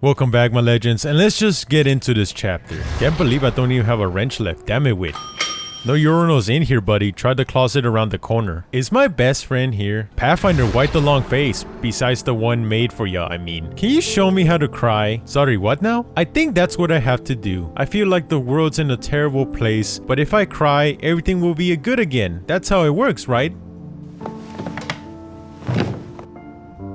Welcome back, my legends, and let's just get into this chapter. Can't believe I don't even have a wrench left. Damn it, Wit. No urinals in here, buddy. Try the closet around the corner. Is my best friend here? Pathfinder, wipe the long face. Besides the one made for ya, I mean. Can you show me how to cry? Sorry, what now? I think that's what I have to do. I feel like the world's in a terrible place, but if I cry, everything will be good again. That's how it works, right?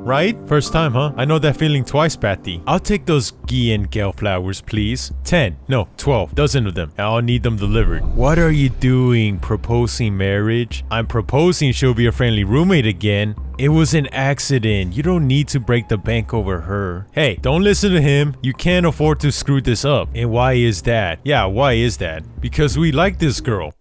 Right? First time, huh? I know that feeling twice, Patty. I'll take those ghee and gale flowers, please. 10, no, 12 dozen of them. I'll need them delivered. What are you doing? Proposing marriage? I'm proposing she'll be a friendly roommate again. It was an accident. You don't need to break the bank over her. Hey, don't listen to him. You can't afford to screw this up. And why is that? Yeah, why is that? Because we like this girl.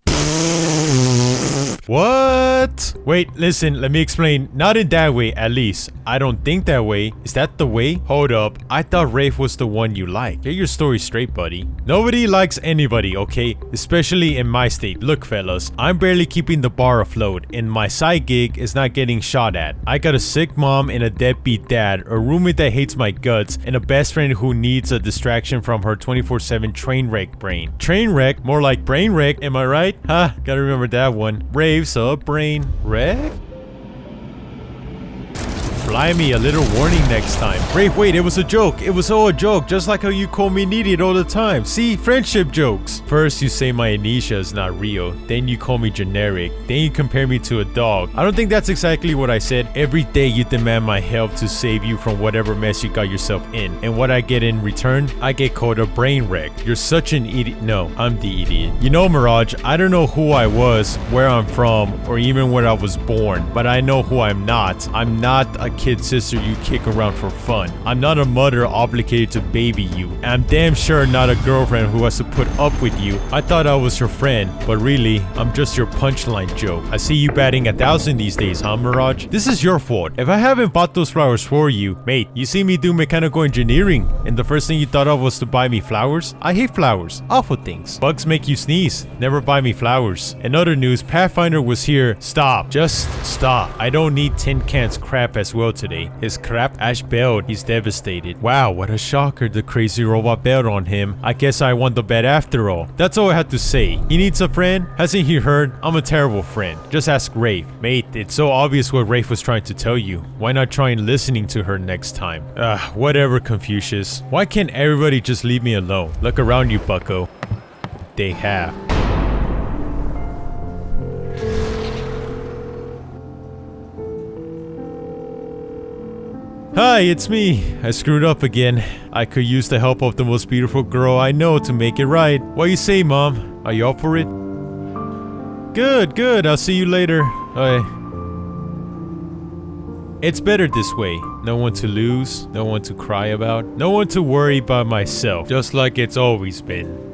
What? Wait, listen, let me explain. Not in that way, at least. I don't think that way. Is that the way? Hold up. I thought Wraith was the one you like. Get your story straight, buddy. Nobody likes anybody, okay? Especially in my state. Look, fellas, I'm barely keeping the bar afloat, and my side gig is not getting shot at. I got a sick mom and a deadbeat dad, a roommate that hates my guts, and a best friend who needs a distraction from her 24/7 train wreck brain. Train wreck? More like brain wreck, am I right? Huh, gotta remember that one. Braves a brain wreck? Fly me a little warning next time. Wait, it was a joke. It was all a joke, just like how you call me an idiot all the time. See, friendship jokes. First you say my amnesia is not real, then you call me generic, then you compare me to a dog. I don't think that's exactly what I said. Every day you demand my help to save you from whatever mess you got yourself in, and what I get in return, I get called a brain wreck. You're such an idiot. No, I'm the idiot. You know, Mirage, I don't know who I was, where I'm from, or even where I was born, but I know who I'm not. I'm not a kid sister you kick around for fun. I'm not a mother obligated to baby you. And I'm damn sure not a girlfriend who has to put up with you. I thought I was your friend, but really, I'm just your punchline joke. I see you batting 1,000 these days, huh, Mirage? This is your fault. If I haven't bought those flowers for you, mate, you see me do mechanical engineering, and the first thing you thought of was to buy me flowers? I hate flowers. Awful things. Bugs make you sneeze. Never buy me flowers. In other news, Pathfinder was here. Stop. Just stop. I don't need tin cans crap as well today. His crap ash bailed. He's devastated. Wow, what a shocker. The crazy robot bailed on him. I guess I won the bet after all. That's all I had to say. He needs a friend? Hasn't he heard? I'm a terrible friend. Just ask Wraith. Mate, it's so obvious what Wraith was trying to tell you. Why not try listening to her next time? Whatever, Confucius. Why can't everybody just leave me alone? Look around you, bucko. They have. Hi, it's me. I screwed up again. I could use the help of the most beautiful girl I know to make it right. What you say, Mom? Are you up for it? Good. I'll see you later. Okay. It's better this way. No one to lose, no one to cry about, no one to worry about myself, just like it's always been.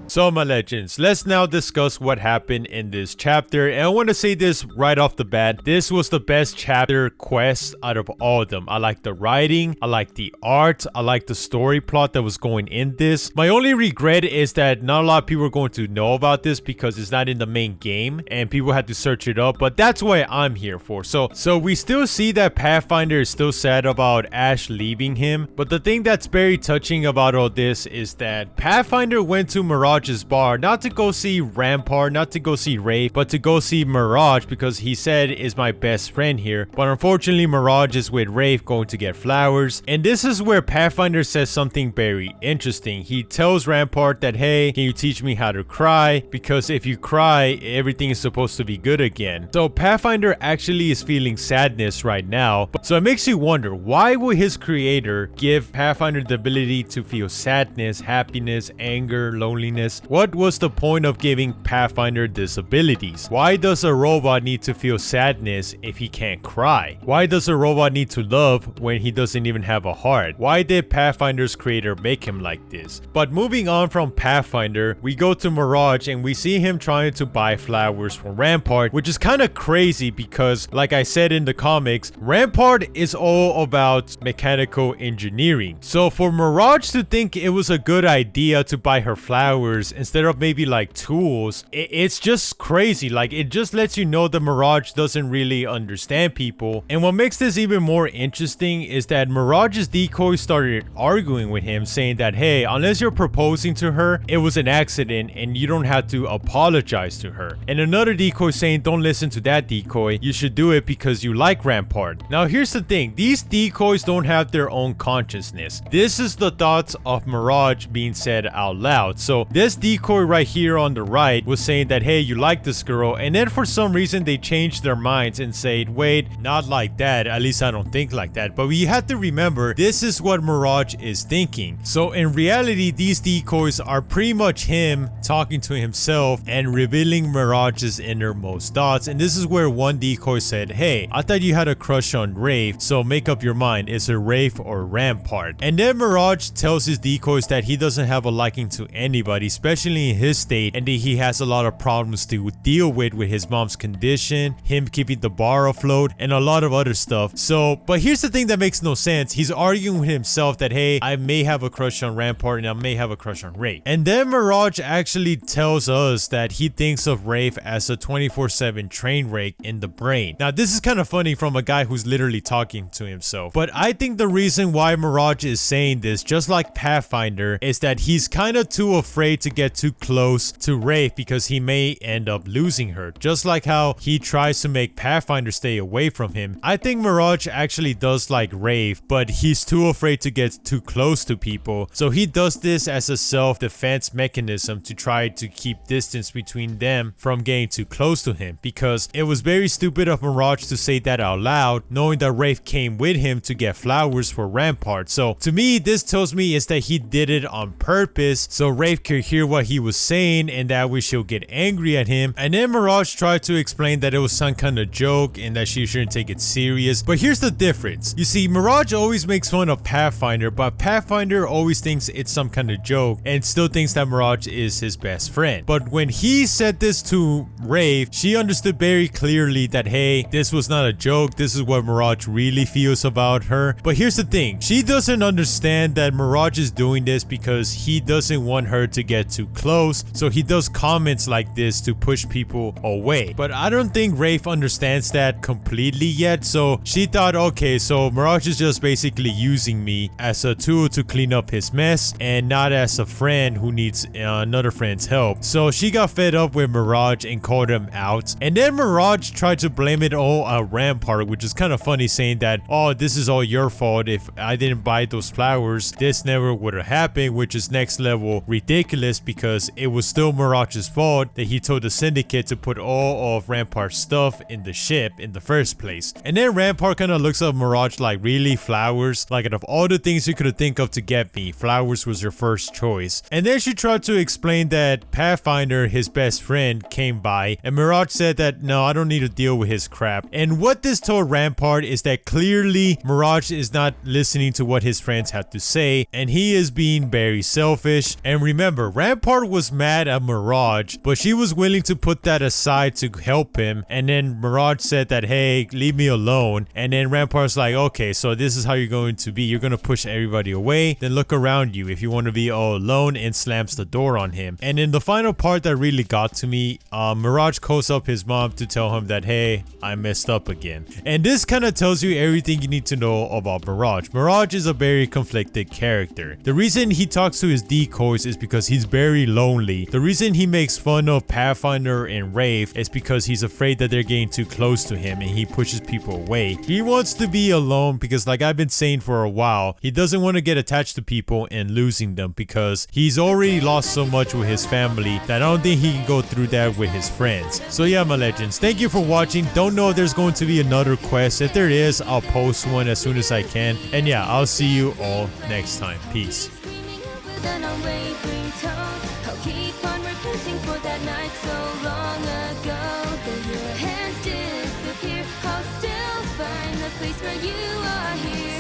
So, my legends, let's now discuss what happened in this chapter, and I want to say this right off the bat. This was the best chapter quest out of all of them. I like the writing, I like the art, I like the story plot that was going in this. My only regret is that not a lot of people are going to know about this because it's not in the main game and people had to search it up, but that's what I'm here for. So we still see that Pathfinder is still sad about Ash leaving him, but the thing that's very touching about all this is that Pathfinder went to Mirage's bar not to go see Rampart, not to go see Wraith, but to go see Mirage because he said is my best friend here. But unfortunately, Mirage is with Wraith going to get flowers, and this is where Pathfinder says something very interesting. He tells Rampart that, hey, can you teach me how to cry? Because if you cry, everything is supposed to be good again. So Pathfinder actually is feeling sadness right now. So it makes you wonder, why would his creator give Pathfinder the ability to feel sadness, happiness, anger, loneliness? What was the point of giving Pathfinder these abilities? Why does a robot need to feel sadness if he can't cry? Why does a robot need to love when he doesn't even have a heart? Why did Pathfinder's creator make him like this? But moving on from Pathfinder, we go to Mirage and we see him trying to buy flowers from Rampart, which is kind of crazy because, like I said in the comics, Rampart is all about mechanical engineering. So for Mirage to think it was a good idea to buy her flowers powers instead of maybe like tools, it's just crazy. Like, it just lets you know the Mirage doesn't really understand people. And what makes this even more interesting is that Mirage's decoy started arguing with him, saying that, hey, unless you're proposing to her, it was an accident and you don't have to apologize to her. And another decoy saying, don't listen to that decoy, you should do it because you like Rampart. Now here's the thing, these decoys don't have their own consciousness. This is the thoughts of Mirage being said out loud. So this decoy right here on the right was saying that, hey, you like this girl, and then for some reason they changed their minds and said, wait, not like that, at least I don't think like that. But we have to remember, this is what Mirage is thinking. So in reality, these decoys are pretty much him talking to himself and revealing Mirage's innermost thoughts. And this is where one decoy said, hey, I thought you had a crush on Wraith, so make up your mind, is it Wraith or Rampart? And then Mirage tells his decoys that he doesn't have a liking to anybody, especially in his state, and that he has a lot of problems to deal with his mom's condition, him keeping the bar afloat, and a lot of other stuff. So, but here's the thing that makes no sense. He's arguing with himself that, hey, I may have a crush on Rampart and I may have a crush on Wraith. And then Mirage actually tells us that he thinks of Wraith as a 24/7 train wreck in the brain. Now, this is kind of funny from a guy who's literally talking to himself. But I think the reason why Mirage is saying this, just like Pathfinder, is that he's kind of too afraid to get too close to Wraith because he may end up losing her. Just like how he tries to make Pathfinder stay away from him. I think Mirage actually does like Wraith, but he's too afraid to get too close to people. So he does this as a self-defense mechanism to try to keep distance between them from getting too close to him. Because it was very stupid of Mirage to say that out loud, knowing that Wraith came with him to get flowers for Rampart. So to me, this tells me is that he did it on purpose so Wraith could hear what he was saying and that way she'll get angry at him. And then Mirage tried to explain that it was some kind of joke and that she shouldn't take it serious. But here's the difference. You see, Mirage always makes fun of Pathfinder, but Pathfinder always thinks it's some kind of joke and still thinks that Mirage is his best friend. But when he said this to Wraith, she understood very clearly that, hey, this was not a joke. This is what Mirage really feels about her. But here's the thing. She doesn't understand that Mirage is doing this because he doesn't want her to get too close. So he does comments like this to push people away. But I don't think Wraith understands that completely yet. So she thought, okay, so Mirage is just basically using me as a tool to clean up his mess and not as a friend who needs another friend's help. So she got fed up with Mirage and called him out. And then Mirage tried to blame it all on Rampart, which is kind of funny, saying that, oh, this is all your fault. If I didn't buy those flowers, this never would have happened, which is next level ridiculous because it was still Mirage's fault that he told the Syndicate to put all of Rampart's stuff in the ship in the first place. And then Rampart kind of looks at Mirage like, really, flowers? Like, out of all the things you could think of to get me, flowers was your first choice. And then she tried to explain that Pathfinder, his best friend, came by, and Mirage said that, no, I don't need to deal with his crap. And what this told Rampart is that clearly Mirage is not listening to what his friends have to say, and he is being very selfish. And remember, Rampart was mad at Mirage, but she was willing to put that aside to help him. And then Mirage said that, hey, leave me alone. And then Rampart's like, okay, so this is how you're going to be. You're going to push everybody away. Then look around you if you want to be all alone, and slams the door on him. And in the final part that really got to me, Mirage calls up his mom to tell him that, hey, I messed up again. And this kind of tells you everything you need to know about Mirage. Mirage is a very conflicted character. The reason he talks to his decoys is because he's very lonely. The reason he makes fun of Pathfinder and Wraith is because he's afraid that they're getting too close to him and he pushes people away. He wants to be alone because, like I've been saying for a while, he doesn't want to get attached to people and losing them because he's already lost so much with his family that I don't think he can go through that with his friends. So yeah, my legends, thank you for watching. Don't know if there's going to be another quest. If there is, I'll post one as soon as I can. And yeah, I'll see you all next time. Peace. Where you are here.